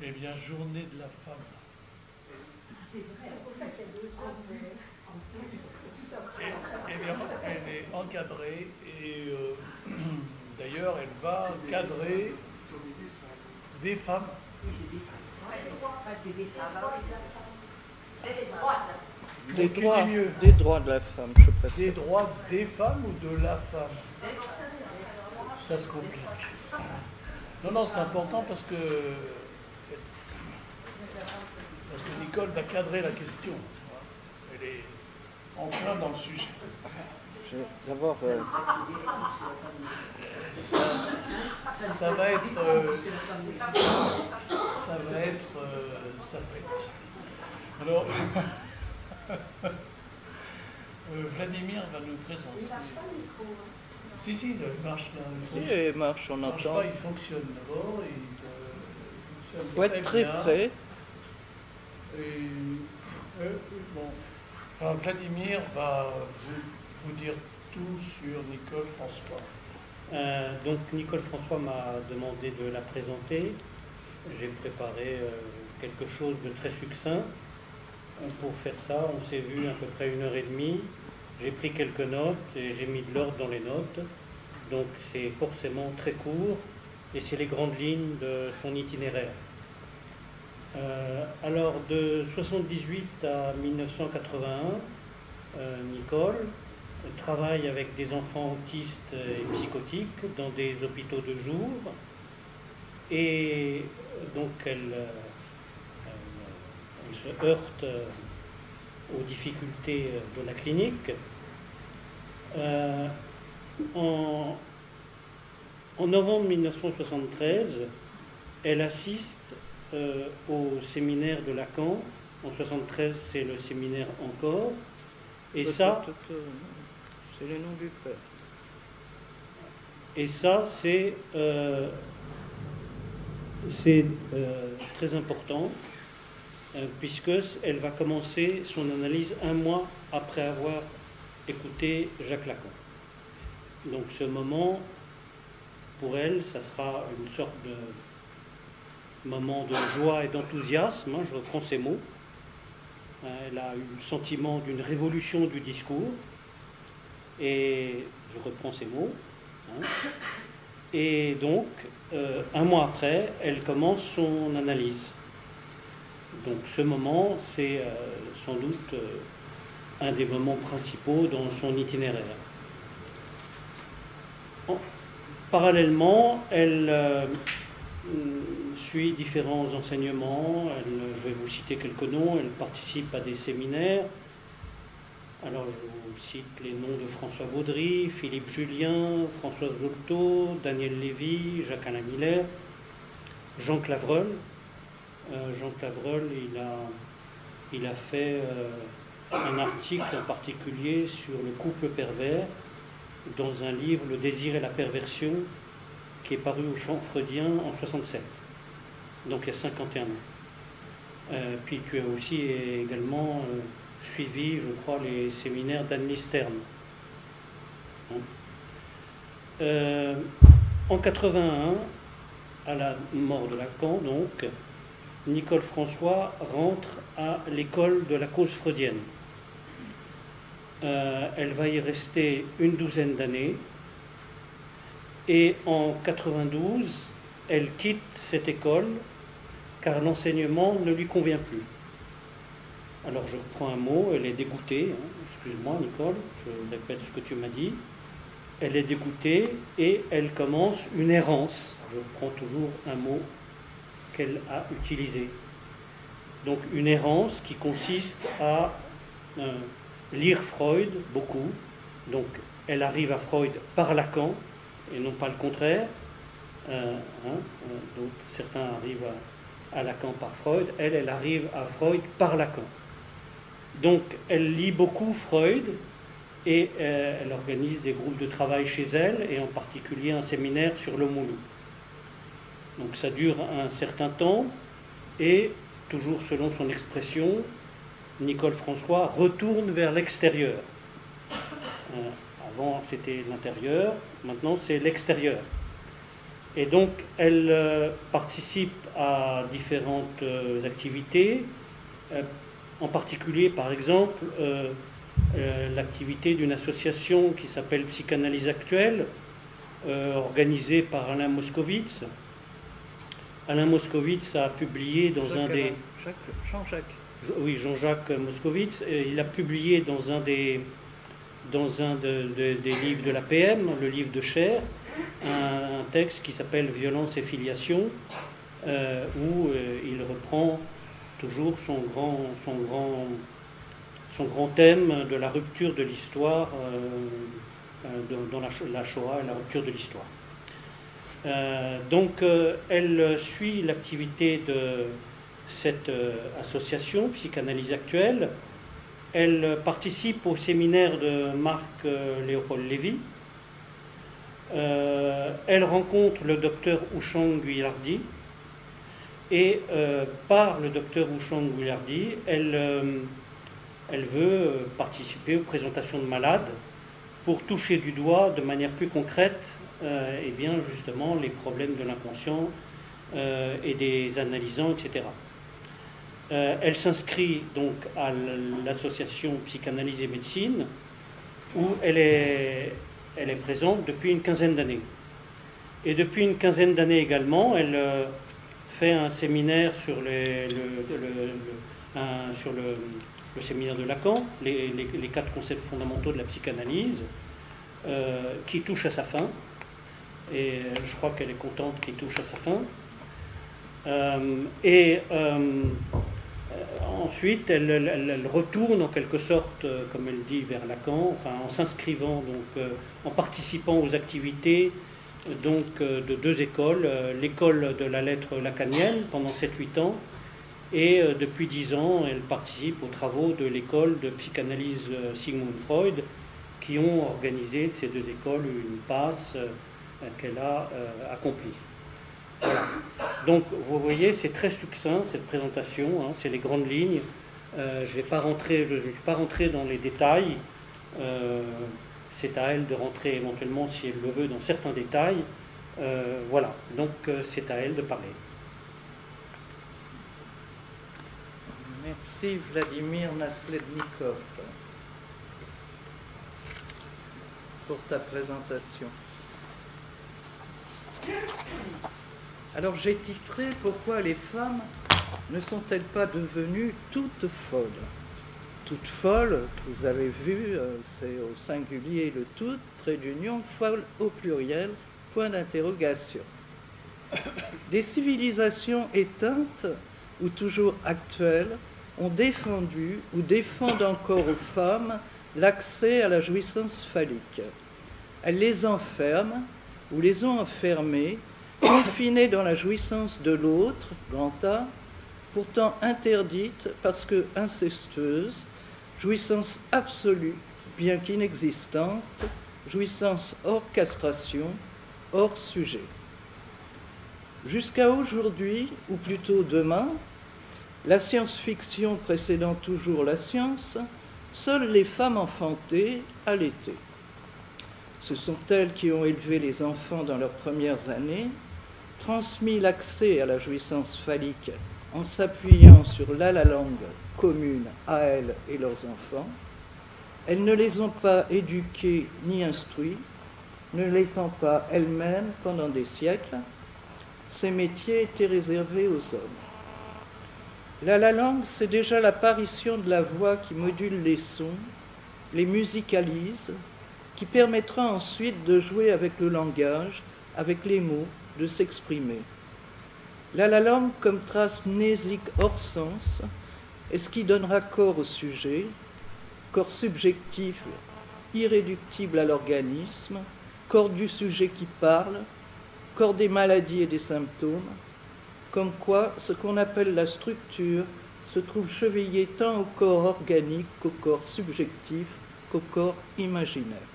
Eh bien, journée de la femme. C'est pour ça qu'il y a 2 ans. Eh bien, elle est encadrée et d'ailleurs, elle va cadrer des femmes. Des droits de la femme, je préfère. Des droits des femmes ou de la femme? Ça se complique. Non, non, c'est important parce que Nicole va cadrer la question. Elle est en plein dans le sujet. D'abord, ça va être sa fête. Alors, Vladimir va nous présenter. Il marche pas le micro. Si, il marche là. il marche, on marche entend. pas, il fonctionne d'abord. Il faut être très près. Et, bon. Enfin, Vladimir va vous dire tout sur Nicole François. Donc Nicole François m'a demandé de la présenter. J'ai préparé quelque chose de très succinct. Pour faire ça, on s'est vu à peu près 1h30. J'ai pris quelques notes et j'ai mis de l'ordre dans les notes. Donc c'est forcément très court et c'est les grandes lignes de son itinéraire. Alors de 1978 à 1981, Nicole travaille avec des enfants autistes et psychotiques dans des hôpitaux de jour. Et donc elle se heurte aux difficultés de la clinique. En novembre 1973, elle assiste au séminaire de Lacan. En 1973, c'est le séminaire Encore. Et ça, c'est le nom du père. Et ça, c'est très important. Puisqu'elle va commencer son analyse 1 mois après avoir écouté Jacques Lacan. Donc ce moment, pour elle, ça sera une sorte de moment de joie et d'enthousiasme, je reprends ces mots. Elle a eu le sentiment d'une révolution du discours, et je reprends ces mots. Et donc, 1 mois après, elle commence son analyse. Donc ce moment, c'est sans doute un des moments principaux dans son itinéraire. Parallèlement, elle suit différents enseignements. Je vais vous citer quelques noms. Elle participe à des séminaires. Alors je vous cite les noms de François Baudry, Philippe Julien, Françoise Dolto, Daniel Lévy, Jacques-Alain Miller, Jean Clavreul. Jean Clavreul, il a fait un article en particulier sur le couple pervers dans un livre, Le désir et la perversion, qui est paru au Champ Freudien en 1967, donc il y a 51 ans. Puis tu as aussi également suivi, je crois, les séminaires d'Anne Stern. En 81, à la mort de Lacan, donc, Nicole François rentre à l'école de la cause freudienne. Elle va y rester une 12aine d'années et en 92, elle quitte cette école car l'enseignement ne lui convient plus. Alors je reprends un mot, elle est dégoûtée, excuse-moi Nicole, je répète ce que tu m'as dit. Elle est dégoûtée et elle commence une errance. Je prends toujours un mot qu'elle a utilisé. Donc une errance qui consiste à lire Freud beaucoup. Donc elle arrive à Freud par Lacan et non pas le contraire. Donc certains arrivent à Lacan par Freud. Elle arrive à Freud par Lacan. Donc elle lit beaucoup Freud et elle organise des groupes de travail chez elle et en particulier un séminaire sur l'homonie. Donc ça dure un certain temps et, toujours selon son expression, Nicole François retourne vers l'extérieur. Avant c'était l'intérieur, maintenant c'est l'extérieur. Et donc elle participe à différentes activités, en particulier, par exemple, l'activité d'une association qui s'appelle Psychanalyse Actuelle, organisée par Alain Moscovitz. Alain Moscovitz a publié dans un des... Jean-Jacques. Oui, Jean-Jacques Moscovitz. Il a publié dans un des livres de l'APM, le livre de Cher, un texte qui s'appelle Violence et filiation, où il reprend toujours son grand thème de la rupture de l'histoire dans la Shoah et la rupture de l'histoire. Donc elle suit l'activité de cette association Psychanalyse Actuelle. Elle participe au séminaire de Marc Léopold Lévy. Elle rencontre le docteur Houchang Guillardi et par le docteur Houchang Guillardi, elle veut participer aux présentations de malades pour toucher du doigt de manière plus concrète et bien justement les problèmes de l'inconscient et des analysants, etc. Elle s'inscrit donc à l'association Psychanalyse et Médecine où elle est présente depuis une quinzaine d'années. Et depuis une quinzaine d'années également, elle fait un séminaire sur le séminaire de Lacan, les 4 concepts fondamentaux de la psychanalyse, qui touche à sa fin. Et je crois qu'elle est contente qu'il touche à sa fin. Ensuite, elle retourne en quelque sorte, comme elle dit, vers Lacan, enfin, en s'inscrivant, donc, en participant aux activités donc, de 2 écoles, l'école de la lettre lacanienne pendant 7-8 ans, et depuis 10 ans, elle participe aux travaux de l'école de psychanalyse Sigmund Freud, qui ont organisé de ces 2 écoles une passe qu'elle a accomplie. Voilà. Donc vous voyez, c'est très succinct cette présentation, hein, c'est les grandes lignes. Je ne suis pas rentré dans les détails. C'est à elle de rentrer éventuellement, si elle le veut, dans certains détails. Voilà, donc c'est à elle de parler. Merci Vladimir Naslednikov pour ta présentation. Alors j'ai titré « Pourquoi les femmes ne sont-elles pas devenues toutes folles ?» Toutes folles, vous avez vu, c'est au singulier le tout, trait d'union, folle au pluriel, point d'interrogation. Des civilisations éteintes ou toujours actuelles ont défendu ou défendent encore aux femmes l'accès à la jouissance phallique. Elles les enferment ou les ont enfermées, confinées dans la jouissance de l'autre, grand A, pourtant interdite parce que incestueuse, jouissance absolue, bien qu'inexistante, jouissance hors castration, hors sujet. Jusqu'à aujourd'hui, ou plutôt demain, la science-fiction précédant toujours la science, seules les femmes enfantées allaitaient. Ce sont elles qui ont élevé les enfants dans leurs premières années, transmis l'accès à la jouissance phallique en s'appuyant sur la langue commune à elles et leurs enfants. Elles ne les ont pas éduqués ni instruits, ne l'étant pas elles-mêmes pendant des siècles. Ces métiers étaient réservés aux hommes. La langue, c'est déjà l'apparition de la voix qui module les sons, les musicalise, qui permettra ensuite de jouer avec le langage, avec les mots, de s'exprimer. La langue comme trace mnésique hors sens est ce qui donnera corps au sujet, corps subjectif, irréductible à l'organisme, corps du sujet qui parle, corps des maladies et des symptômes, comme quoi ce qu'on appelle la structure se trouve chevillé tant au corps organique qu'au corps subjectif, qu'au corps imaginaire.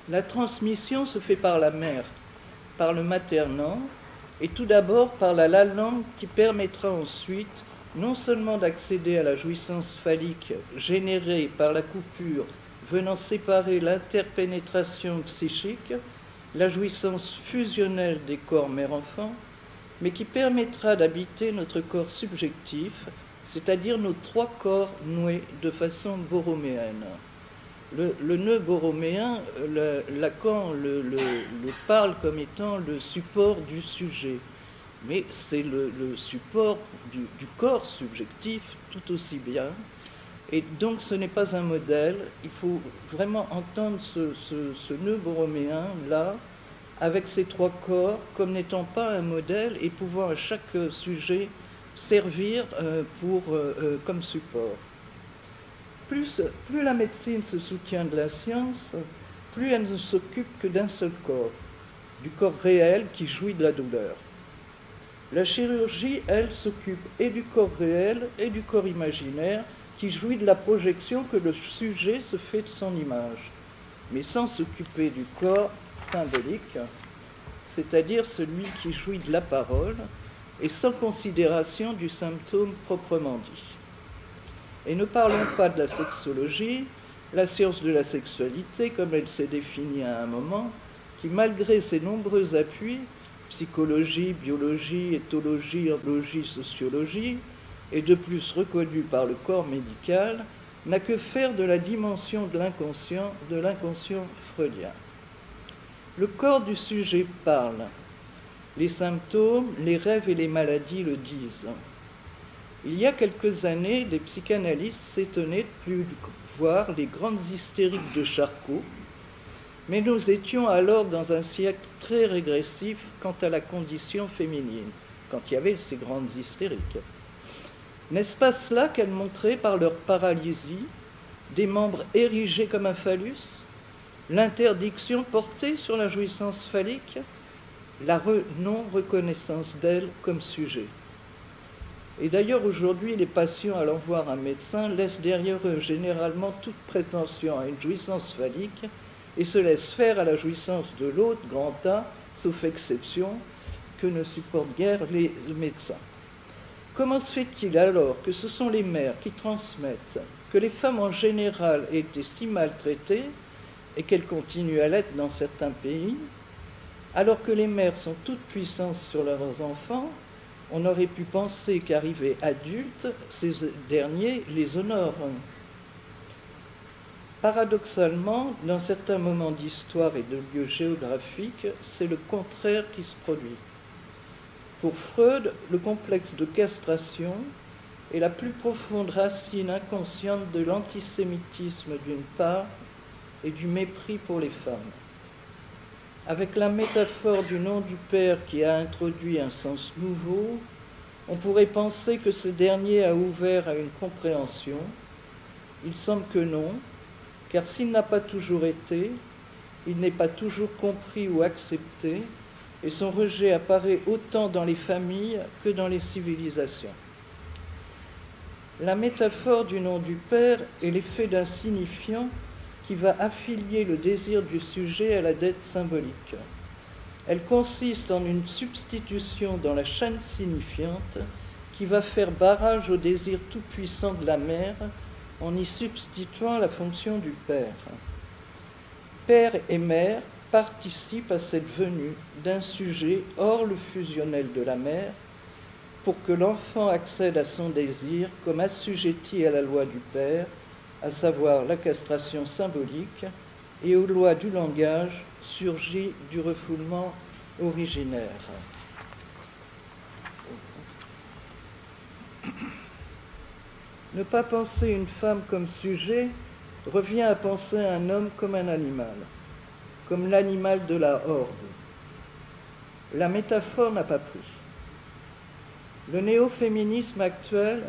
La transmission se fait par la mère, par le maternant, et tout d'abord par la langue qui permettra ensuite non seulement d'accéder à la jouissance phallique générée par la coupure venant séparer l'interpénétration psychique, la jouissance fusionnelle des corps mère-enfant, mais qui permettra d'habiter notre corps subjectif, c'est-à-dire nos trois corps noués de façon borroméenne. Le nœud borroméen, Lacan le parle comme étant le support du sujet, mais c'est le support du corps subjectif tout aussi bien. Et donc ce n'est pas un modèle, il faut vraiment entendre ce nœud borroméen là, avec ces trois corps, comme n'étant pas un modèle et pouvant à chaque sujet servir comme support. Plus la médecine se soutient de la science, plus elle ne s'occupe que d'un seul corps, du corps réel qui jouit de la douleur. La chirurgie, elle, s'occupe et du corps réel et du corps imaginaire qui jouit de la projection que le sujet se fait de son image, mais sans s'occuper du corps symbolique, c'est-à-dire celui qui jouit de la parole, et sans considération du symptôme proprement dit. Et ne parlons pas de la sexologie, la science de la sexualité, comme elle s'est définie à un moment, qui malgré ses nombreux appuis, psychologie, biologie, éthologie, anthropologie, sociologie, et de plus reconnue par le corps médical, n'a que faire de la dimension de l'inconscient freudien. Le corps du sujet parle. Les symptômes, les rêves et les maladies le disent. Il y a quelques années, des psychanalystes s'étonnaient de plus voir les grandes hystériques de Charcot, mais nous étions alors dans un siècle très régressif quant à la condition féminine, quand il y avait ces grandes hystériques. N'est-ce pas cela qu'elles montraient par leur paralysie, des membres érigés comme un phallus, l'interdiction portée sur la jouissance phallique, la non-reconnaissance d'elle comme sujet? Et d'ailleurs, aujourd'hui, les patients allant voir un médecin laissent derrière eux généralement toute prétention à une jouissance phallique et se laissent faire à la jouissance de l'autre, grand A, sauf exception, que ne supportent guère les médecins. Comment se fait-il alors que ce sont les mères qui transmettent que les femmes en général aient été si maltraitées et qu'elles continuent à l'être dans certains pays, alors que les mères sont toutes puissantes sur leurs enfants? On aurait pu penser qu'arrivés adultes, ces derniers les honorent. Paradoxalement, dans certains moments d'histoire et de lieux géographiques, c'est le contraire qui se produit. Pour Freud, le complexe de castration est la plus profonde racine inconsciente de l'antisémitisme d'une part et du mépris pour les femmes. Avec la métaphore du nom du Père qui a introduit un sens nouveau, on pourrait penser que ce dernier a ouvert à une compréhension. Il semble que non, car s'il n'a pas toujours été, il n'est pas toujours compris ou accepté, et son rejet apparaît autant dans les familles que dans les civilisations. La métaphore du nom du Père est l'effet d'un signifiant qui va affilier le désir du sujet à la dette symbolique. Elle consiste en une substitution dans la chaîne signifiante qui va faire barrage au désir tout-puissant de la mère en y substituant la fonction du père. Père et mère participent à cette venue d'un sujet hors le fusionnel de la mère pour que l'enfant accède à son désir comme assujetti à la loi du père, à savoir la castration symbolique, et aux lois du langage surgies du refoulement originaire. Ne pas penser une femme comme sujet revient à penser un homme comme un animal, comme l'animal de la horde. La métaphore n'a pas pris. Le néo-féminisme actuel,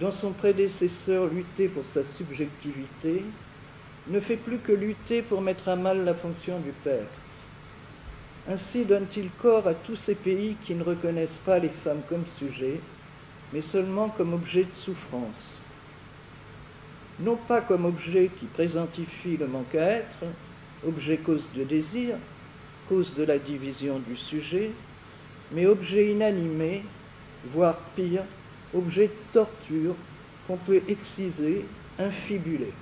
dont son prédécesseur luttait pour sa subjectivité, ne fait plus que lutter pour mettre à mal la fonction du père. Ainsi donne-t-il corps à tous ces pays qui ne reconnaissent pas les femmes comme sujets, mais seulement comme objet de souffrance. Non pas comme objet qui présentifie le manque à être, objet cause de désir, cause de la division du sujet, mais objet inanimé, voire pire, objet de torture qu'on peut exciser, infibuler.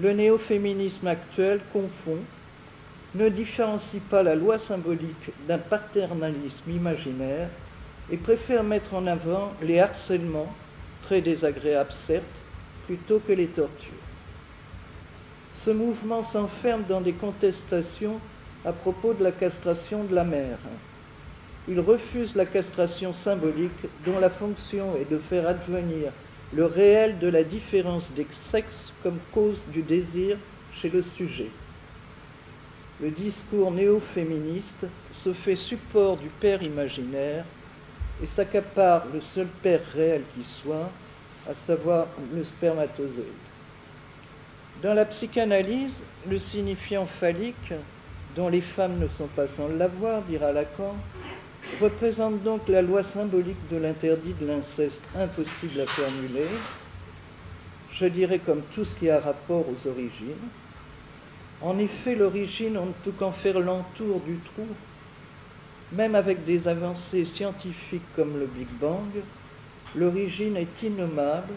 Le néo-féminisme actuel confond, ne différencie pas la loi symbolique d'un paternalisme imaginaire et préfère mettre en avant les harcèlements, très désagréables certes, plutôt que les tortures. Ce mouvement s'enferme dans des contestations à propos de la castration de la mère. Il refuse la castration symbolique dont la fonction est de faire advenir le réel de la différence des sexes comme cause du désir chez le sujet. Le discours néo-féministe se fait support du père imaginaire et s'accapare le seul père réel qui soit, à savoir le spermatozoïde. Dans la psychanalyse, le signifiant phallique, dont les femmes ne sont pas sans l'avoir, dira Lacan, représente donc la loi symbolique de l'interdit de l'inceste impossible à formuler, je dirais comme tout ce qui a rapport aux origines. En effet, l'origine, on ne peut qu'en faire l'entour du trou. Même avec des avancées scientifiques comme le Big Bang, l'origine est innommable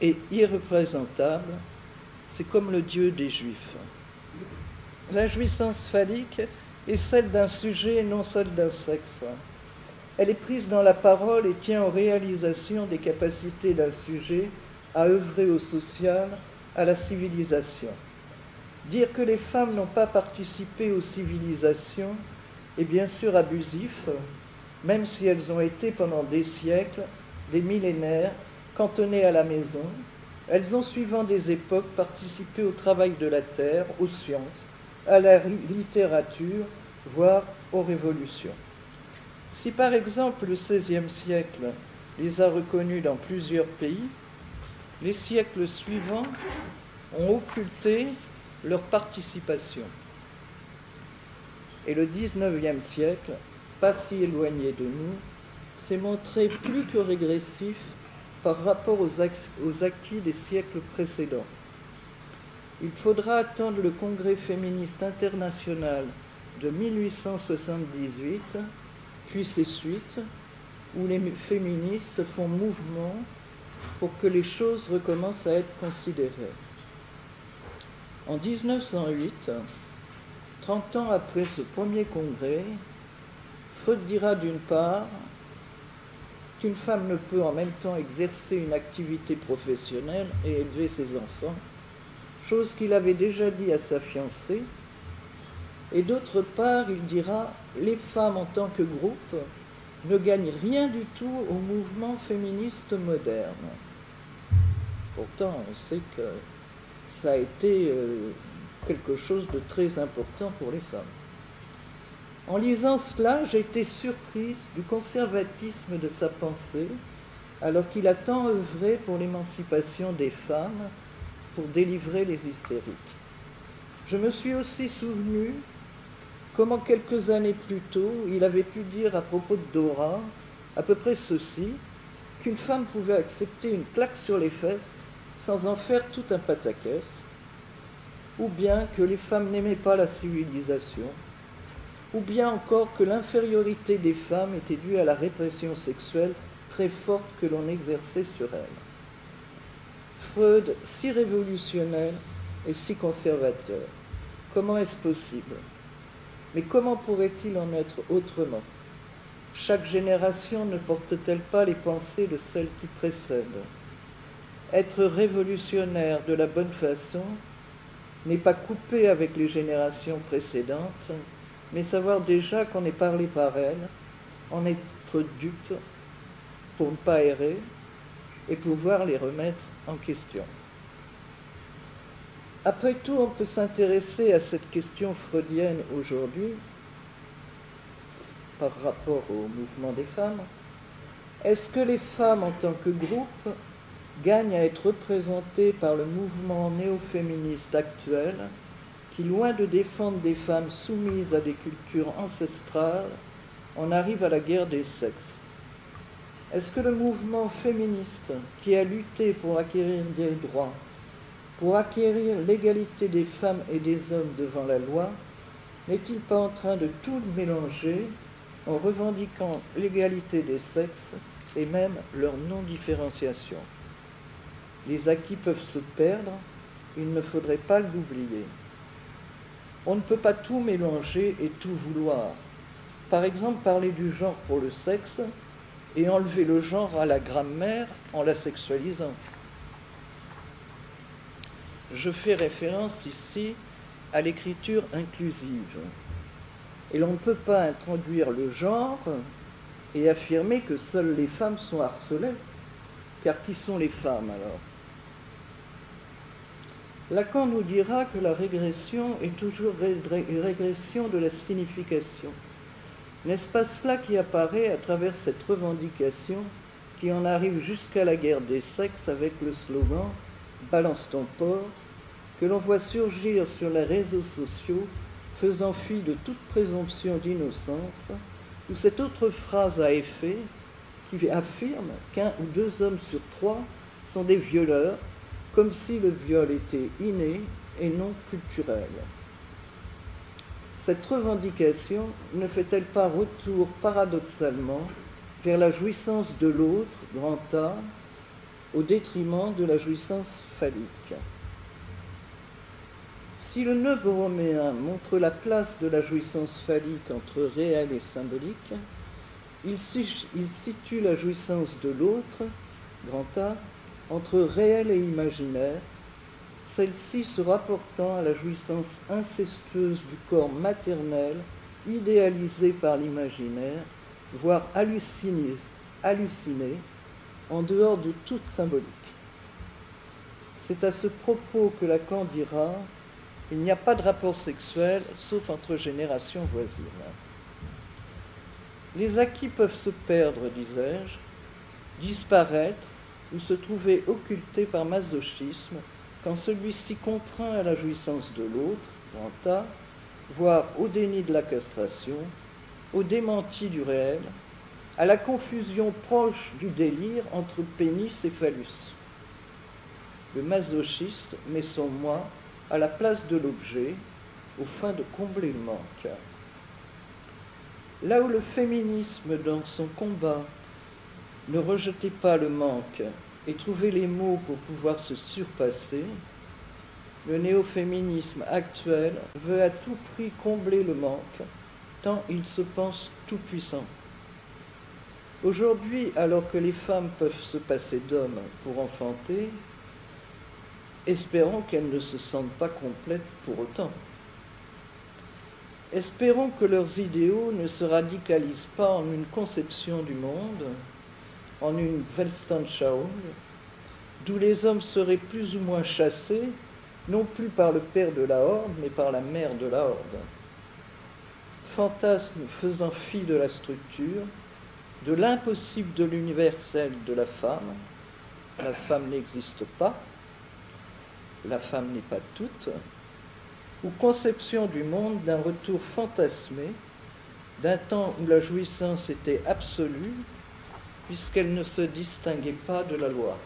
et irreprésentable. C'est comme le Dieu des Juifs. La jouissance phallique est celle d'un sujet et non celle d'un sexe. Elle est prise dans la parole et tient aux réalisations des capacités d'un sujet à œuvrer au social, à la civilisation. Dire que les femmes n'ont pas participé aux civilisations est bien sûr abusif, même si elles ont été pendant des siècles, des millénaires, cantonnées à la maison. Elles ont, suivant des époques, participé au travail de la terre, aux sciences, à la littérature, voire aux révolutions. Si par exemple le XVIe siècle les a reconnues dans plusieurs pays, les siècles suivants ont occulté leur participation. Et le XIXe siècle, pas si éloigné de nous, s'est montré plus que régressif par rapport aux acquis des siècles précédents. Il faudra attendre le Congrès féministe international de 1878, puis ses suites, où les féministes font mouvement pour que les choses recommencent à être considérées. En 1908, 30 ans après ce premier congrès, Freud dira d'une part qu'une femme ne peut en même temps exercer une activité professionnelle et élever ses enfants, chose qu'il avait déjà dit à sa fiancée, et d'autre part, il dira « les femmes en tant que groupe ne gagnent rien du tout au mouvement féministe moderne ». Pourtant, on sait que ça a été quelque chose de très important pour les femmes. En lisant cela, j'ai été surprise du conservatisme de sa pensée, alors qu'il a tant œuvré pour l'émancipation des femmes, pour délivrer les hystériques. Je me suis aussi souvenu comment quelques années plus tôt, il avait pu dire à propos de Dora à peu près ceci, qu'une femme pouvait accepter une claque sur les fesses sans en faire tout un pataquès, ou bien que les femmes n'aimaient pas la civilisation, ou bien encore que l'infériorité des femmes était due à la répression sexuelle très forte que l'on exerçait sur elles. Freud, si révolutionnaire et si conservateur, comment est-ce possible? Mais comment pourrait-il en être autrement? Chaque génération ne porte-t-elle pas les pensées de celle qui précède? Être révolutionnaire de la bonne façon n'est pas couper avec les générations précédentes, mais savoir déjà qu'on est parlé par elles, en être dupe pour ne pas errer et pouvoir les remettre en question. Après tout, on peut s'intéresser à cette question freudienne aujourd'hui par rapport au mouvement des femmes. Est-ce que les femmes en tant que groupe gagnent à être représentées par le mouvement néo-féministe actuel qui, loin de défendre des femmes soumises à des cultures ancestrales, en arrive à la guerre des sexes? Est-ce que le mouvement féministe qui a lutté pour acquérir des droits, pour acquérir l'égalité des femmes et des hommes devant la loi, n'est-il pas en train de tout mélanger en revendiquant l'égalité des sexes et même leur non-différenciation? Les acquis peuvent se perdre, il ne faudrait pas l'oublier. On ne peut pas tout mélanger et tout vouloir. Par exemple, parler du genre pour le sexe et enlever le genre à la grammaire en la sexualisant. Je fais référence ici à l'écriture inclusive. Et l'on ne peut pas introduire le genre et affirmer que seules les femmes sont harcelées, car qui sont les femmes alors? Lacan nous dira que la régression est toujours régression de la signification. N'est-ce pas cela qui apparaît à travers cette revendication qui en arrive jusqu'à la guerre des sexes avec le slogan « Balance ton porc » que l'on voit surgir sur les réseaux sociaux faisant fi de toute présomption d'innocence, ou cette autre phrase à effet qui affirme qu'un ou deux hommes sur trois sont des violeurs, comme si le viol était inné et non culturel. Cette revendication ne fait-elle pas retour paradoxalement vers la jouissance de l'autre, grand A, au détriment de la jouissance phallique? Si le nœud borroméen montre la place de la jouissance phallique entre réel et symbolique, il situe la jouissance de l'autre, grand A, entre réel et imaginaire, celle-ci se rapportant à la jouissance incestueuse du corps maternel, idéalisé par l'imaginaire, voire halluciné, en dehors de toute symbolique. C'est à ce propos que Lacan dira « Il n'y a pas de rapport sexuel, sauf entre générations voisines. » Les acquis peuvent se perdre, disais-je, disparaître ou se trouver occultés par masochisme quand celui-ci contraint à la jouissance de l'autre, grand A, voire au déni de la castration, au démenti du réel, à la confusion proche du délire entre pénis et phallus. Le masochiste met son moi à la place de l'objet, aux fins de combler le manque. Là où le féminisme, dans son combat, ne rejetait pas le manque et trouvait les mots pour pouvoir se surpasser, le néo-féminisme actuel veut à tout prix combler le manque, tant il se pense tout-puissant. Aujourd'hui, alors que les femmes peuvent se passer d'hommes pour enfanter, espérons qu'elles ne se sentent pas complètes pour autant. Espérons que leurs idéaux ne se radicalisent pas en une conception du monde, en une Weltanschauung, d'où les hommes seraient plus ou moins chassés, non plus par le père de la horde, mais par la mère de la horde. Fantasme faisant fi de la structure, de l'impossible de l'universel de la femme n'existe pas, la femme n'est pas toute, ou conception du monde d'un retour fantasmé, d'un temps où la jouissance était absolue, puisqu'elle ne se distinguait pas de la loi.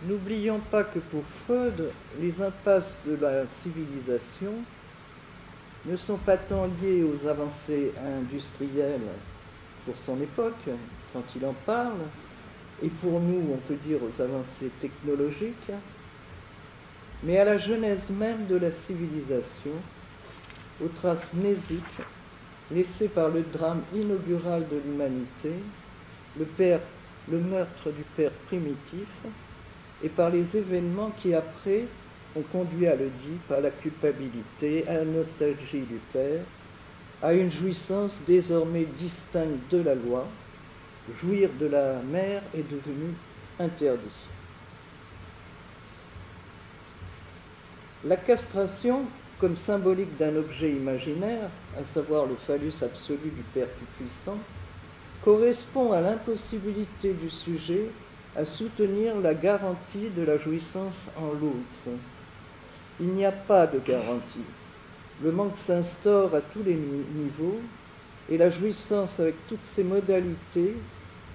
N'oublions pas que pour Freud, les impasses de la civilisation ne sont pas tant liées aux avancées industrielles pour son époque, quand il en parle, et pour nous, on peut dire aux avancées technologiques, mais à la genèse même de la civilisation, aux traces mnésiques laissées par le drame inaugural de l'humanité, le meurtre du père primitif, et par les événements qui, après, ont conduit à l'Oedipe, à la culpabilité, à la nostalgie du père, à une jouissance désormais distincte de la loi. Jouir de la mère est devenu interdit. La castration, comme symbolique d'un objet imaginaire, à savoir le phallus absolu du Père Tout-Puissant, correspond à l'impossibilité du sujet à soutenir la garantie de la jouissance en l'autre. Il n'y a pas de garantie. Le manque s'instaure à tous les niveaux et la jouissance avec toutes ses modalités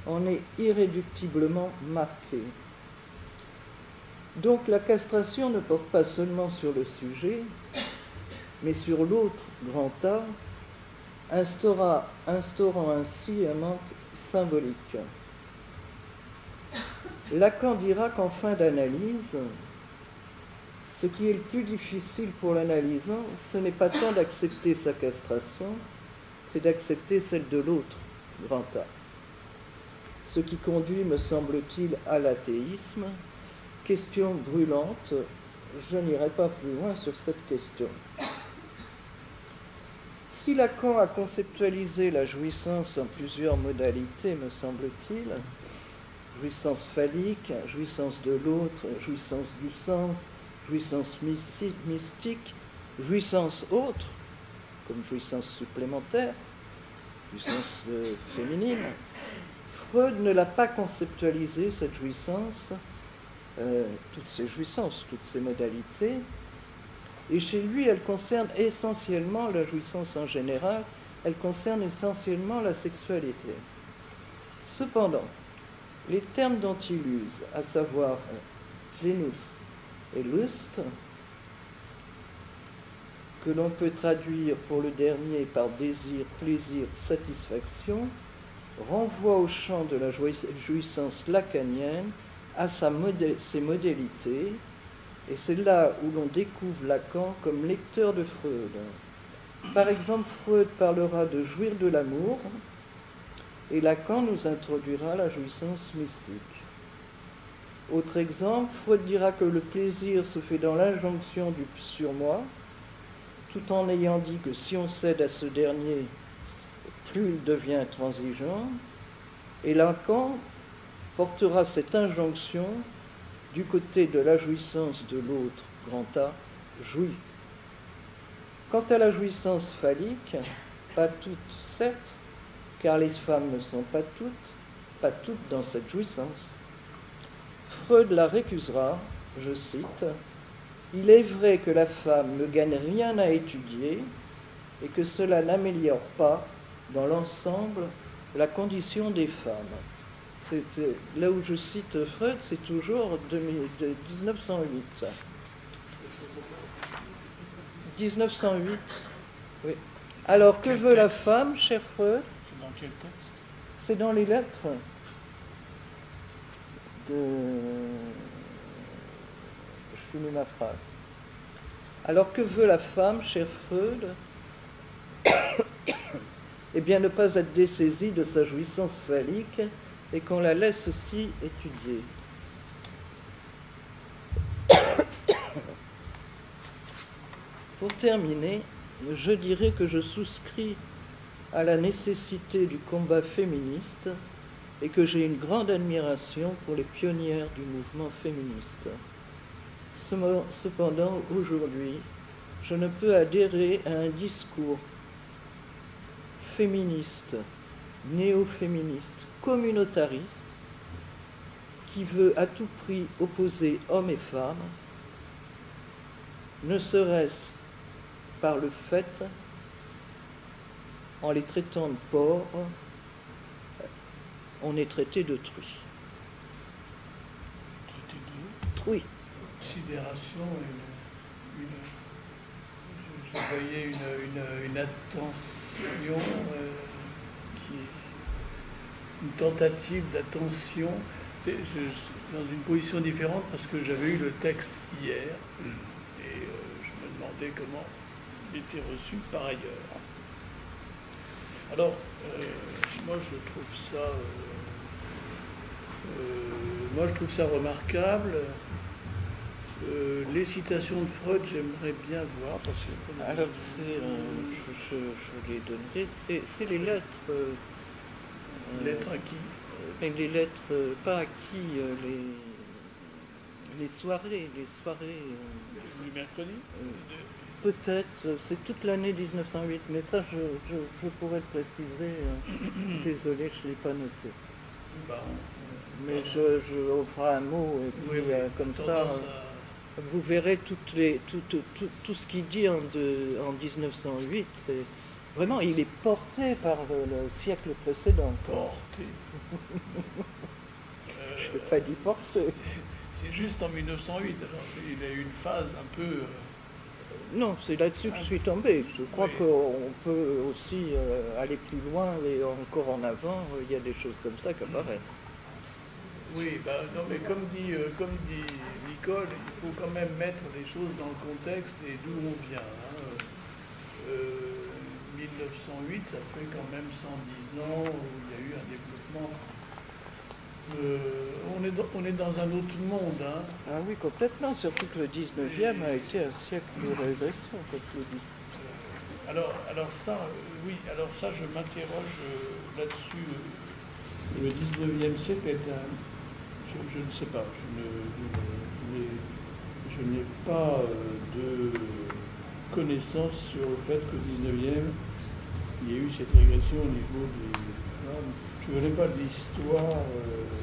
en est irréductiblement marquée. Donc la castration ne porte pas seulement sur le sujet, mais sur l'autre grand A, instaurant ainsi un manque symbolique. Lacan dira qu'en fin d'analyse, Ce qui est le plus difficile pour l'analysant, ce n'est pas tant d'accepter sa castration, c'est d'accepter celle de l'autre, grand A. Ce qui conduit, me semble-t-il, à l'athéisme. Question brûlante, je n'irai pas plus loin sur cette question. Si Lacan a conceptualisé la jouissance en plusieurs modalités, me semble-t-il, jouissance phallique, jouissance de l'autre, jouissance du sens, jouissance mystique, jouissance autre, comme jouissance supplémentaire, jouissance féminine, Freud ne l'a pas conceptualisé, cette jouissance, toutes ces jouissances, toutes ces modalités, et chez lui, elle concerne essentiellement la jouissance en général, elle concerne essentiellement la sexualité. Cependant, les termes dont il use, à savoir clénus et lust, que l'on peut traduire pour le dernier par désir, plaisir, satisfaction, renvoie au champ de la jouissance lacanienne, à ses modalités, et c'est là où l'on découvre Lacan comme lecteur de Freud. Par exemple, Freud parlera de jouir de l'amour, et Lacan nous introduira la jouissance mystique. Autre exemple, Freud dira que le plaisir se fait dans l'injonction du surmoi, tout en ayant dit que si on cède à ce dernier, plus il devient intransigeant, et Lacan portera cette injonction du côté de la jouissance de l'autre, grand A, jouit. Quant à la jouissance phallique, pas toutes, certes, car les femmes ne sont pas toutes dans cette jouissance. Freud la récusera, je cite, « Il est vrai que la femme ne gagne rien à étudier et que cela n'améliore pas, dans l'ensemble, la condition des femmes. » Là où je cite Freud, c'est toujours de 1908. 1908, oui. Alors, que veut la femme, cher Freud? C'est dans quel texte? C'est dans les lettres de... Je finis ma phrase. Alors, que veut la femme, cher Freud? Eh bien, ne pas être dessaisie de sa jouissance phallique et qu'on la laisse aussi étudier. Pour terminer, je dirais que je souscris à la nécessité du combat féministe et que j'ai une grande admiration pour les pionnières du mouvement féministe. Cependant, aujourd'hui, je ne peux adhérer à un discours féministe, néo-féministe, communautariste, qui veut à tout prix opposer hommes et femmes, ne serait-ce par le fait, en les traitant de porcs, on est traité de truie. Traité de Truie. considération, je voyais une attention une tentative d'attention. Je suis dans une position différente parce que j'avais eu le texte hier et je me demandais comment il était reçu par ailleurs. Alors, moi je trouve ça remarquable. Les citations de Freud, j'aimerais bien voir parce que... Alors, je les donnerai, c'est les lettres... lettres à qui? Les lettres, pas à qui, les soirées... Du mercredi? Peut-être, c'est toute l'année 1908, mais ça, je pourrais le préciser. Désolé, je ne l'ai pas noté. Bah, mais on fera un mot, et puis comme ça... Vous verrez tout ce qu'il dit en 1908. C'est vraiment, il est porté par le siècle précédent. Porté. Je n'ai pas dit porté. C'est juste en 1908. Alors, il a eu une phase un peu. Non, c'est là-dessus que je suis tombé. Je crois qu'on peut aussi aller plus loin et encore en avant. Il y a des choses comme ça qui apparaissent. Oui, bah, non, mais comme dit Nicole, il faut quand même mettre les choses dans le contexte et d'où on vient. 1908, ça fait quand même 110 ans où il y a eu un développement. On est dans un autre monde. Ah oui, complètement, surtout que le 19e a été un siècle de régression, comme tu le dis. Alors ça, oui, alors ça, je m'interroge là-dessus. Le 19e siècle est un... Je ne sais pas, je n'ai pas de connaissance sur le fait que le 19e, il y a eu cette régression au niveau des... Je ne connais pas de l'histoire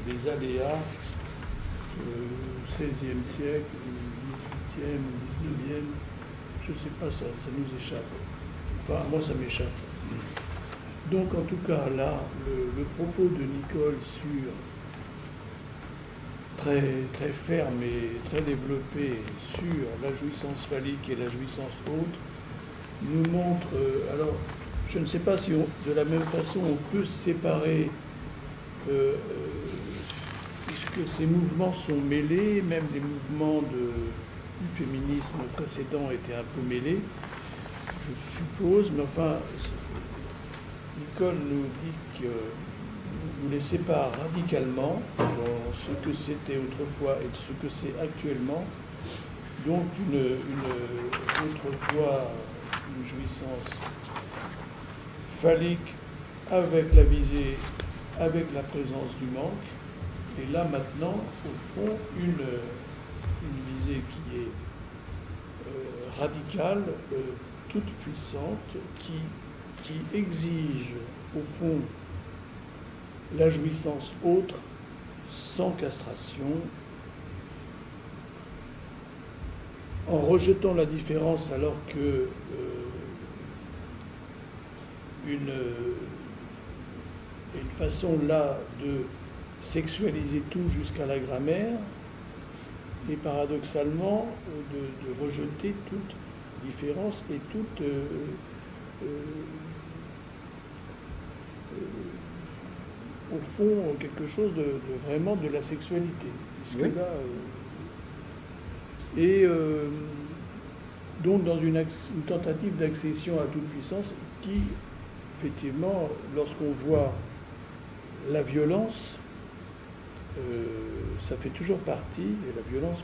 des aléas du XVIe siècle, du XVIIIe, du XIXe. Je ne sais pas, ça nous échappe. Enfin, moi, ça m'échappe. Donc, en tout cas, là, le propos de Nicole sur très ferme et très développé sur la jouissance phallique et la jouissance haute nous montre... alors, je ne sais pas si de la même façon on peut séparer, puisque ces mouvements sont mêlés, même les mouvements du féminisme précédent étaient un peu mêlés, je suppose, mais enfin, Nicole nous dit que vous les sépare radicalement dans ce que c'était autrefois et de ce que c'est actuellement. Donc autrefois une jouissance phallique avec la visée, avec la présence du manque, et là maintenant, au fond, une visée qui est radicale, toute puissante, qui exige au fond la jouissance autre, sans castration, en rejetant la différence alors que une façon là de sexualiser tout jusqu'à la grammaire et paradoxalement de rejeter toute différence et toute au fond quelque chose de vraiment de la sexualité. Puisque oui. Là, donc dans une tentative d'accession à toute puissance qui, effectivement, lorsqu'on voit la violence, ça fait toujours partie, et la violence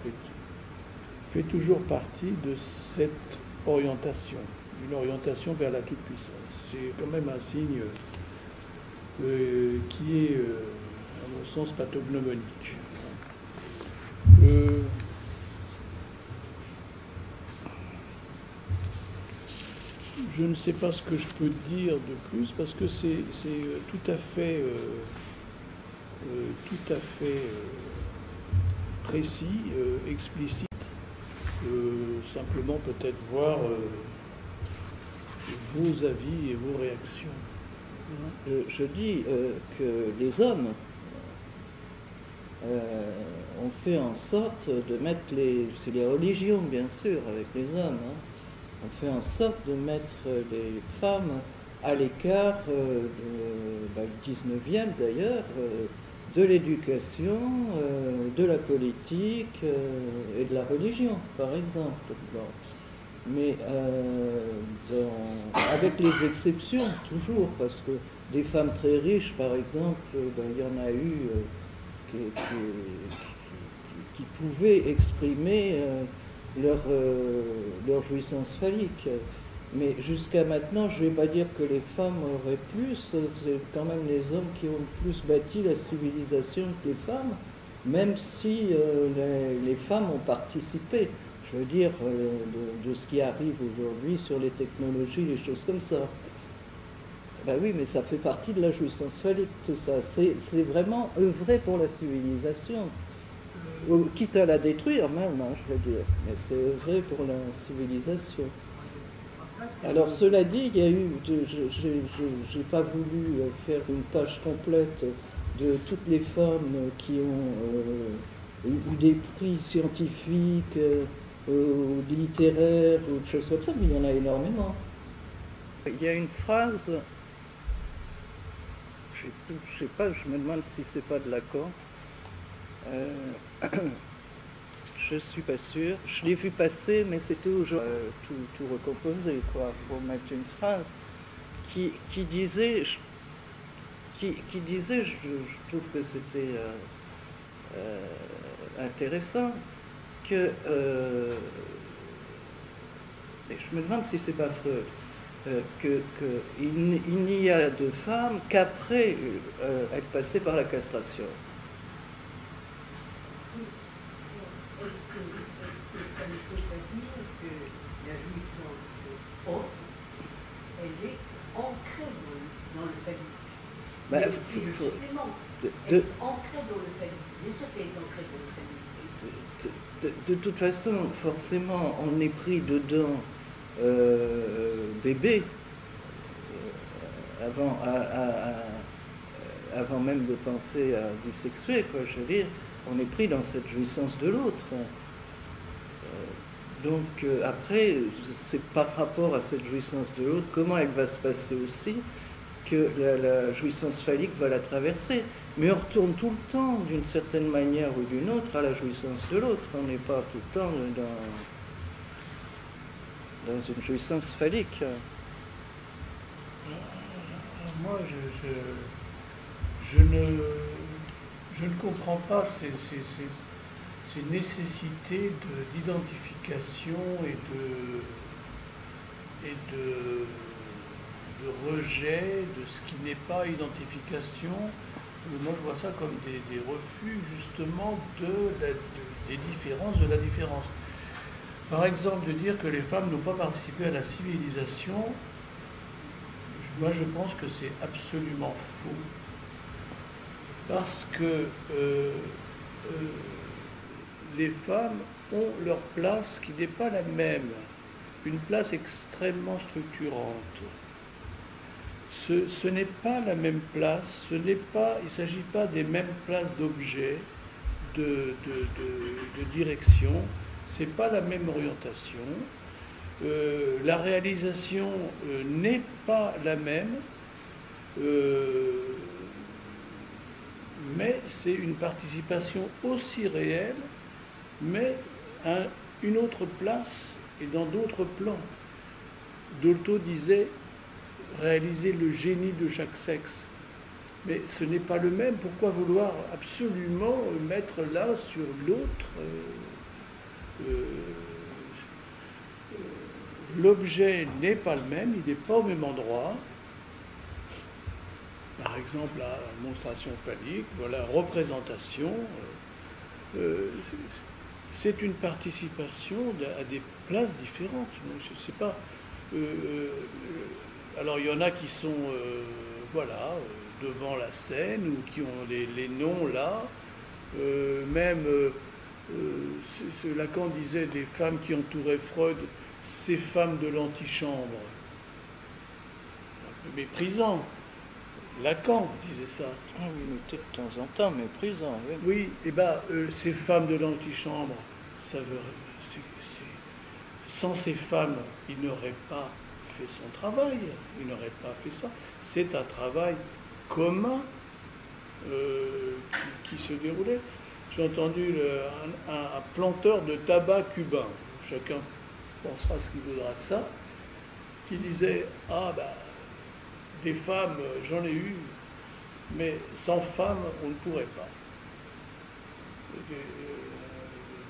fait toujours partie de cette orientation, une orientation vers la toute-puissance. C'est quand même un signe qui est, à mon sens, pathognomonique. Je ne sais pas ce que je peux dire de plus parce que c'est tout à fait précis, explicite. Simplement peut-être voir vos avis et vos réactions. Je dis que les hommes ont fait en sorte de mettre c'est les religions bien sûr avec les hommes, ont fait en sorte de mettre les femmes à l'écart du 19e d'ailleurs, de l'éducation, de la politique et de la religion par exemple. Bon. Mais avec les exceptions toujours, parce que des femmes très riches par exemple, il y en a eu qui pouvaient exprimer leur jouissance phallique. Mais jusqu'à maintenant, je ne vais pas dire que les femmes auraient plus, c'est quand même les hommes qui ont plus bâti la civilisation que les femmes, même si les femmes ont participé, je veux dire, de ce qui arrive aujourd'hui sur les technologies, les choses comme ça. Ben oui, mais ça fait partie de la jouissance phallique, tout ça. C'est vraiment œuvrer pour la civilisation. Quitte à la détruire même, je veux dire, mais c'est œuvrer pour la civilisation. Alors cela dit, il y a eu, j'ai pas voulu faire une page complète de toutes les femmes qui ont eu des prix scientifiques, littéraires, ou des choses comme ça, mais il y en a énormément. Il y a une phrase, je sais pas, je me demande si c'est pas de Lacan. je suis pas sûr. Je l'ai vu passer, mais c'était aujourd'hui tout recomposé, quoi, pour mettre une phrase qui disait, je trouve que c'était intéressant, que et je me demande si c'est pas Freud, qu'il n'y a de femmes qu'après être passées par la castration. Est-ce que ça ne peut pas dire que la jouissance autre, elle est ancrée dans le phallique? Ben, c'est le supplément. Elle est ancrée dans le phallique. Bien sûr qu'elle est ancrée dans le phallique. De toute façon, forcément, on est pris dedans bébé, avant même de penser à du sexué, quoi, je veux dire, on est pris dans cette jouissance de l'autre. Donc après, c'est par rapport à cette jouissance de l'autre, comment elle va se passer aussi, que la jouissance phallique va la traverser. Mais on retourne tout le temps, d'une certaine manière ou d'une autre, à la jouissance de l'autre. On n'est pas tout le temps dans une jouissance phallique. Moi, je ne comprends pas ces nécessités d'identification et de rejet de ce qui n'est pas identification. Moi, je vois ça comme des refus, justement, des différences, de la différence. Par exemple, de dire que les femmes n'ont pas participé à la civilisation, moi, je pense que c'est absolument faux. Parce que les femmes ont leur place qui n'est pas la même, une place extrêmement structurante. Ce n'est pas la même place, il ne s'agit pas des mêmes places d'objets, de direction, ce n'est pas la même orientation, la réalisation n'est pas la même, mais c'est une participation aussi réelle, mais à une autre place et dans d'autres plans. Dolto disait réaliser le génie de chaque sexe. Mais ce n'est pas le même. Pourquoi vouloir absolument mettre l'un sur l'autre l'objet n'est pas le même, il n'est pas au même endroit. Par exemple, la monstration phallique, la représentation, c'est une participation à des places différentes. Je ne sais pas. Alors il y en a qui sont devant la scène ou qui ont les noms là. Lacan disait des femmes qui entouraient Freud, ces femmes de l'antichambre. Un peu méprisant. Lacan disait ça. Ah oui, mais de temps en temps méprisant. Oui, oui, et ces femmes de l'antichambre, sans ces femmes, il n'aurait pas fait son travail, il n'aurait pas fait ça. C'est un travail commun qui se déroulait. J'ai entendu un planteur de tabac cubain, chacun pensera ce qu'il voudra de ça, qui disait des femmes, j'en ai eu, mais sans femmes, on ne pourrait pas.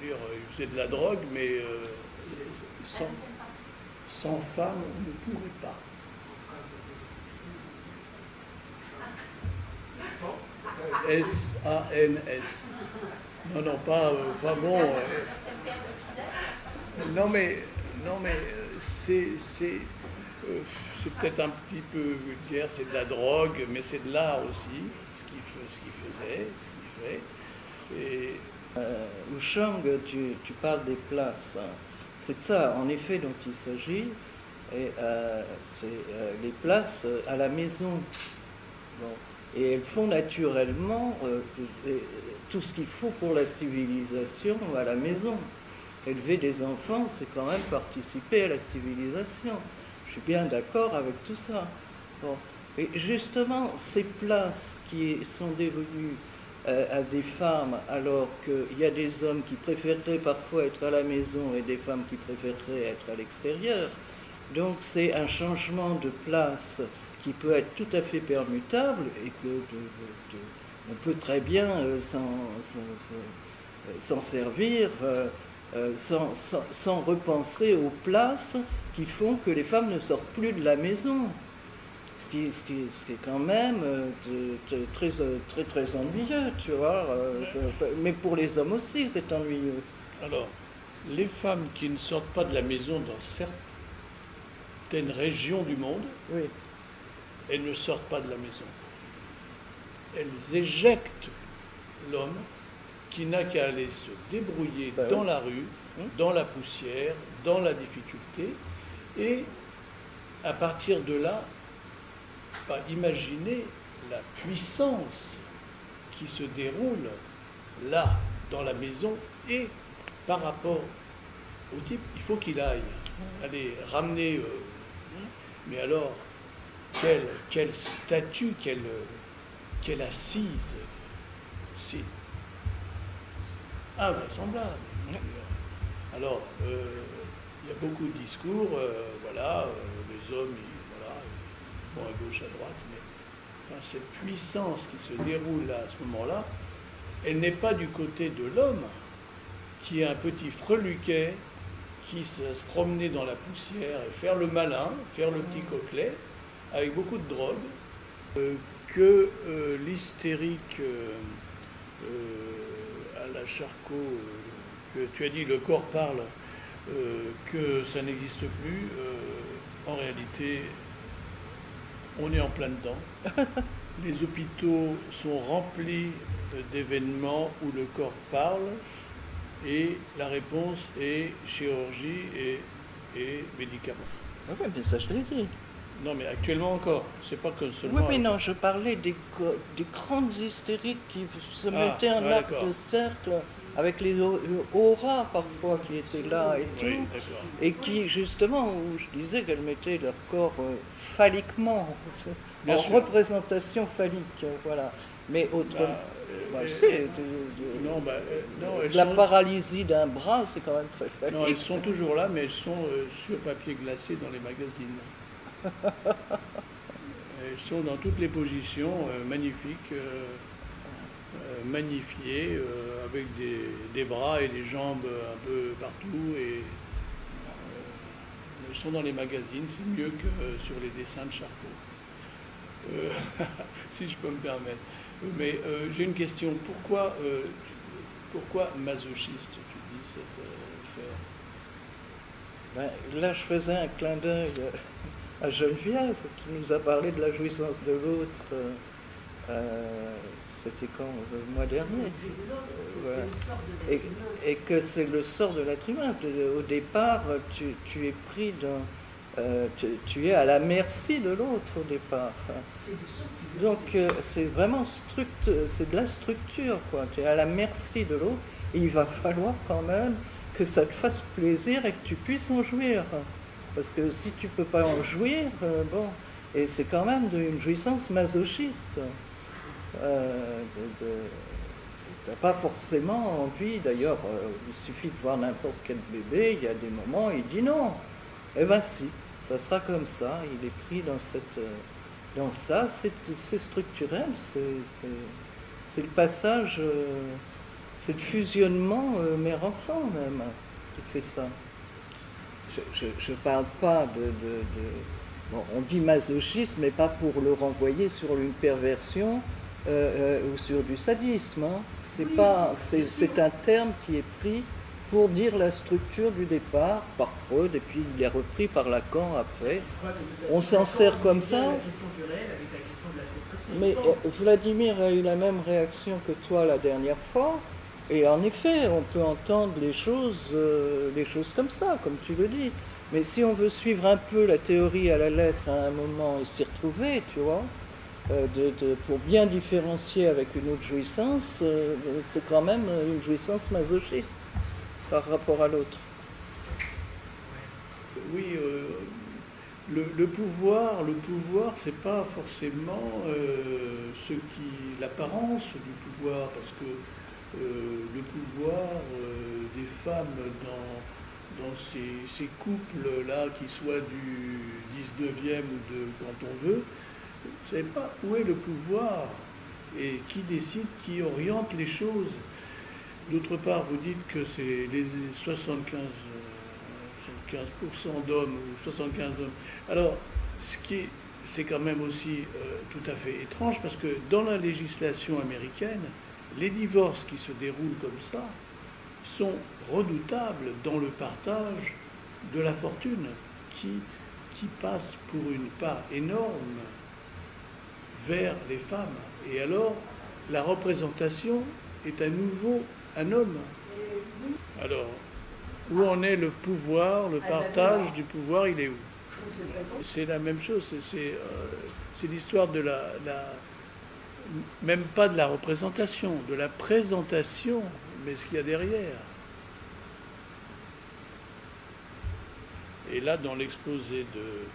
Il faisait de la drogue, mais sans femmes, on ne pourrait pas. S-A-N-S. Non, pas. Non, mais c'est peut-être un petit peu vulgaire, c'est de la drogue, mais c'est de l'art aussi, ce qu'il faisait, ce qu'il fait. Et Wuchang, tu parles des places. C'est de ça, en effet, dont il s'agit. Et c'est les places à la maison. Bon. Et elles font naturellement tout ce qu'il faut pour la civilisation à la maison. Élever des enfants, c'est quand même participer à la civilisation. Je suis bien d'accord avec tout ça. Bon. Et justement, ces places qui sont devenues à des femmes, alors qu'il y a des hommes qui préféreraient parfois être à la maison et des femmes qui préféreraient être à l'extérieur. Donc c'est un changement de place qui peut être tout à fait permutable et que on peut très bien s'en servir sans repenser aux places qui font que les femmes ne sortent plus de la maison. Ce qui est quand même très ennuyeux, tu vois. Mais pour les hommes aussi, c'est ennuyeux. Alors, les femmes qui ne sortent pas de la maison dans certaines régions du monde, Oui. elles ne sortent pas de la maison. Elles éjectent l'homme qui n'a qu'à aller se débrouiller dans la rue, dans la poussière, dans la difficulté, et à partir de là, imaginer la puissance qui se déroule là, dans la maison, et par rapport au type, il faut qu'il aille aller ramener. Mais alors, quel statut, quelle assise, c'est invraisemblable. Alors, il y a beaucoup de discours, les hommes, ils vont à gauche, à droite, mais cette puissance qui se déroule là, à ce moment-là, elle n'est pas du côté de l'homme, qui est un petit freluquet, qui se promener dans la poussière et faire le malin, faire le petit coquelet, avec beaucoup de drogue, que l'hystérique à la Charcot, que tu as dit le corps parle, que ça n'existe plus, en réalité, on est en plein dedans. Les hôpitaux sont remplis d'événements où le corps parle, et la réponse est chirurgie et médicaments. Oui, mais ça je l'ai dit. Non, mais actuellement encore, c'est pas que seulement... Oui, mais non, je parlais des grandes hystériques qui se mettaient en arc de cercle, avec les auras parfois qui étaient là et tout, et qui justement, où je disais qu'elles mettaient leur corps phalliquement, en représentation phallique, voilà. Mais autrement... la paralysie d'un bras, c'est quand même très facile. Non, elles sont toujours là, mais elles sont sur papier glacé dans les magazines. Elles sont dans toutes les positions, magnifiques, magnifiées, avec des bras et des jambes un peu partout. Et elles sont dans les magazines, c'est mieux que sur les dessins de Charcot. Si je peux me permettre. Mais j'ai une question. Pourquoi masochiste, tu dis, cette affaire? Là, je faisais un clin d'œil à Geneviève, qui nous a parlé de la jouissance de l'autre. C'était quand? Le mois dernier. Et que c'est le sort de l'être humain. Au départ, tu es pris dans... tu es à la merci de l'autre au départ. Donc c'est vraiment c'est de la structure, quoi. Tu es à la merci de l'autre et il va falloir quand même que ça te fasse plaisir et que tu puisses en jouir. Parce que si tu peux pas en jouir, et c'est quand même une jouissance masochiste. T'as pas forcément envie, d'ailleurs, il suffit de voir n'importe quel bébé, il y a des moments où il dit non. Eh ben si, ça sera comme ça, il est pris dans ça, c'est structurel, c'est le passage, c'est le fusionnement mère-enfant même qui fait ça. Je parle pas bon, on dit masochisme, mais pas pour le renvoyer sur une perversion ou sur du sadisme. Hein. C'est un terme qui est pris pour dire la structure du départ par Freud, et puis il est repris par Lacan après. On s'en sert comme ça. Mais Vladimir a eu la même réaction que toi la dernière fois, et en effet, on peut entendre les choses comme ça, comme tu le dis. Mais si on veut suivre un peu la théorie à la lettre à un moment et s'y retrouver, tu vois, pour bien différencier avec une autre jouissance, c'est quand même une jouissance masochiste par rapport à l'autre. Oui, le pouvoir, c'est pas forcément ce qui de l'apparence du pouvoir, parce que le pouvoir des femmes dans ces couples-là, qui soient du 19e ou de quand on veut, vous ne savez pas où est le pouvoir et qui décide, qui oriente les choses. D'autre part, vous dites que c'est les 75% d'hommes ou 75 hommes. Alors, c'est quand même aussi tout à fait étrange, parce que dans la législation américaine, les divorces qui se déroulent comme ça sont redoutables dans le partage de la fortune, qui passe pour une part énorme vers les femmes. Et alors, la représentation est à nouveau un homme. Alors, où en est le pouvoir, le partage du pouvoir, il est où? C'est la même chose, c'est l'histoire de même pas de la représentation, de la présentation, mais ce qu'il y a derrière. Et là, dans l'exposé de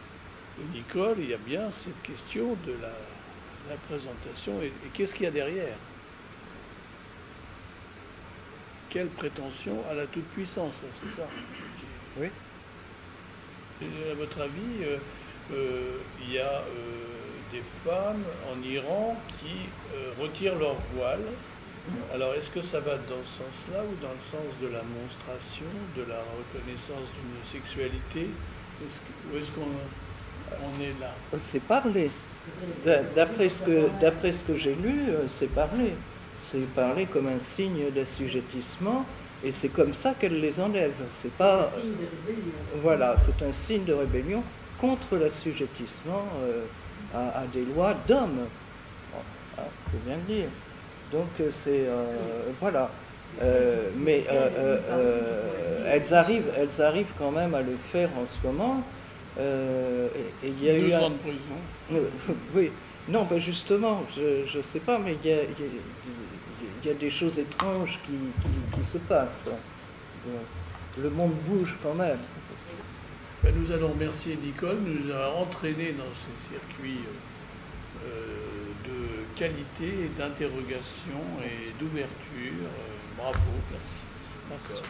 Nicole, il y a bien cette question de la présentation, et qu'est-ce qu'il y a derrière? Quelle prétention à la toute-puissance, c'est ça? Oui. Et à votre avis, il y a des femmes en Iran qui retirent leur voile. Alors, est-ce que ça va dans ce sens-là ou dans le sens de la monstration, de la reconnaissance d'une sexualité? Où est-ce qu'on est là? C'est parlé. D'après ce que j'ai lu, c'est parlé. C'est parlé comme un signe d'assujettissement, et c'est comme ça qu'elle les enlève. C'est pas. C'est un signe de rébellion. Voilà, c'est un signe de rébellion contre l'assujettissement à des lois d'hommes. Bon, hein, faut bien le dire. Donc c'est voilà. Mais elles arrivent quand même à le faire en ce moment. Et il y a 2 eu ans de prison. oui, non, ben justement, je sais pas, mais il y a des choses étranges qui se passent. Le monde bouge quand même. Ben, nous allons remercier Nicole, nous a entraîné dans ce circuit de qualité, d'interrogation et d'ouverture. Bravo, merci. D'accord.